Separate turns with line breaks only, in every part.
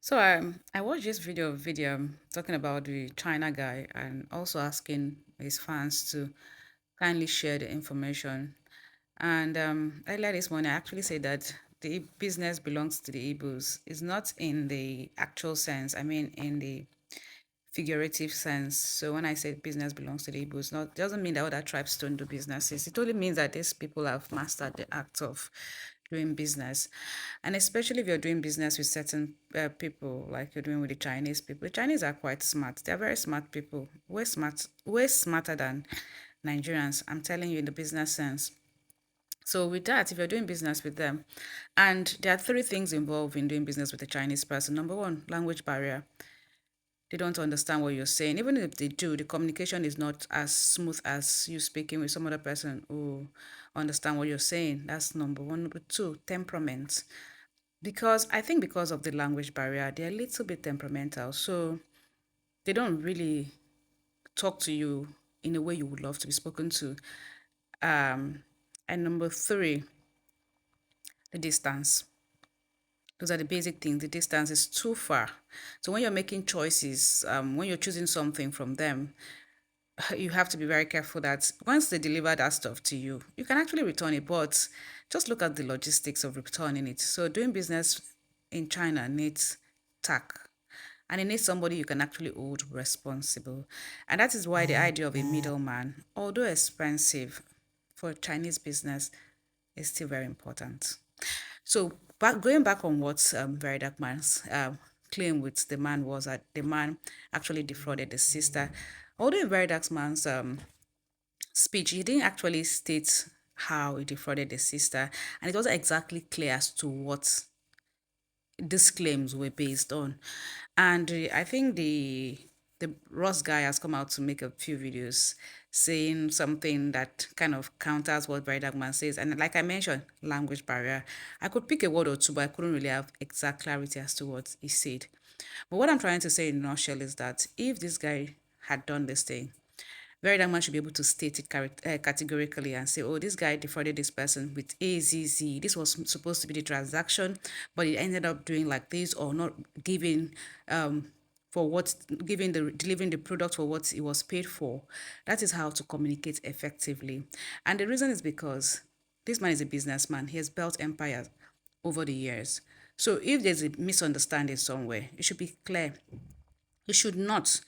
So I watched this video talking about the China guy and also asking his fans to kindly share the information. And earlier this morning, I actually said that the business belongs to the Igbos. It's not in the actual sense. I mean, in the figurative sense. So when I say business belongs to the Igbos, not doesn't mean that other tribes don't do businesses. It only means that these people have mastered the act of doing business, and especially if you're doing business with certain people, like you're doing with the Chinese people. The Chinese are quite smart. They're very smart people, way smarter than Nigerians. I'm telling you in the business sense. So with that, if you're doing business with them, and there are three things involved in doing business with a Chinese person. Number one, language barrier. They don't understand what you're saying. Even if they do, the communication is not as smooth as you speaking with some other person who understand what you're saying. That's number one. Number two, temperament. Because I think because of the language barrier, they're a little bit temperamental. So they don't really talk to you in a way you would love to be spoken to. And number three, the distance. Those are the basic things. The distance is too far. So when you're making choices, when you're choosing something from them, you have to be very careful that once they deliver that stuff to you, you can actually return it, but just look at the logistics of returning it. So doing business in China needs tact, and it needs somebody you can actually hold responsible. And that is why the idea of a middleman, although expensive for Chinese business, is still very important. So going back on what Very Dark Man's claim with the man was that the man actually defrauded the sister. Although in Very Dark Man's speech, he didn't actually state how he defrauded the sister, and it wasn't exactly clear as to what these claims were based on. And I think the Ross guy has come out to make a few videos saying something that kind of counters what Very Dark Man says. And like I mentioned, language barrier. I could pick a word or two, but I couldn't really have exact clarity as to what he said. But what I'm trying to say in a nutshell is that if this guy had done this thing, very young man should be able to state it categorically and say, oh, this guy defrauded this person with AZZ. This was supposed to be the transaction, but it ended up doing like this or not giving for what giving the delivering the product for what it was paid for. That is how to communicate effectively. And the reason is because this man is a businessman. He has built empires over the years. So if there's a misunderstanding somewhere, it should be clear. You should not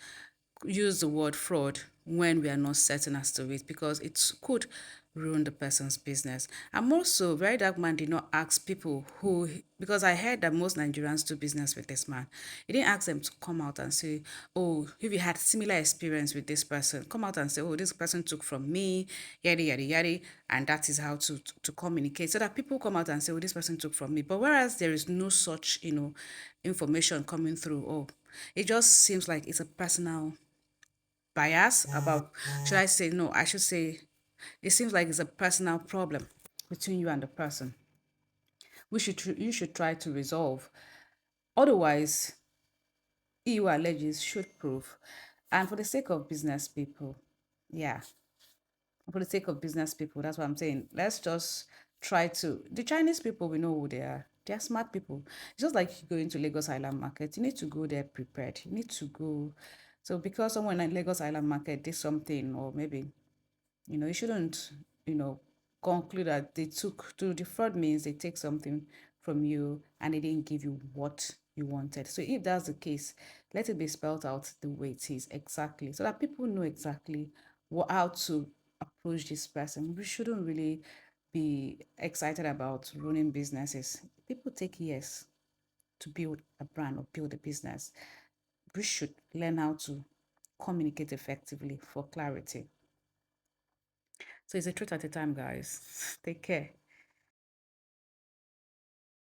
use the word fraud when we are not certain as to it because it could ruin the person's business. And also, Very Dark Man did not ask people who, because I heard that most Nigerians do business with this man. He didn't ask them to come out and say, oh, if you had similar experience with this person, come out and say, oh, this person took from me, yada, yada, yada. And that is how to communicate so that people come out and say, oh, this person took from me. But whereas there is no such, information coming through, oh, it just seems like it's a personal bias about, should I say, no, I should say, it seems like it's a personal problem between you and the person. You should try to resolve. Otherwise, EU alleges should prove. And for the sake of business people, yeah, for the sake of business people, that's what I'm saying. Let's just try to. The Chinese people, we know who they are. They are smart people. It's just like going to Lagos Island Market. You need to go there prepared. You need to go. So because someone at Lagos Island Market did something, or maybe you shouldn't, conclude that they took to defraud means they take something from you and they didn't give you what you wanted. So if that's the case, let it be spelled out the way it is exactly so that people know exactly how to approach this person. We shouldn't really be excited about running businesses. People take years to build a brand or build a business. We should learn how to communicate effectively for clarity. So it's a truth at a time, guys. Take care.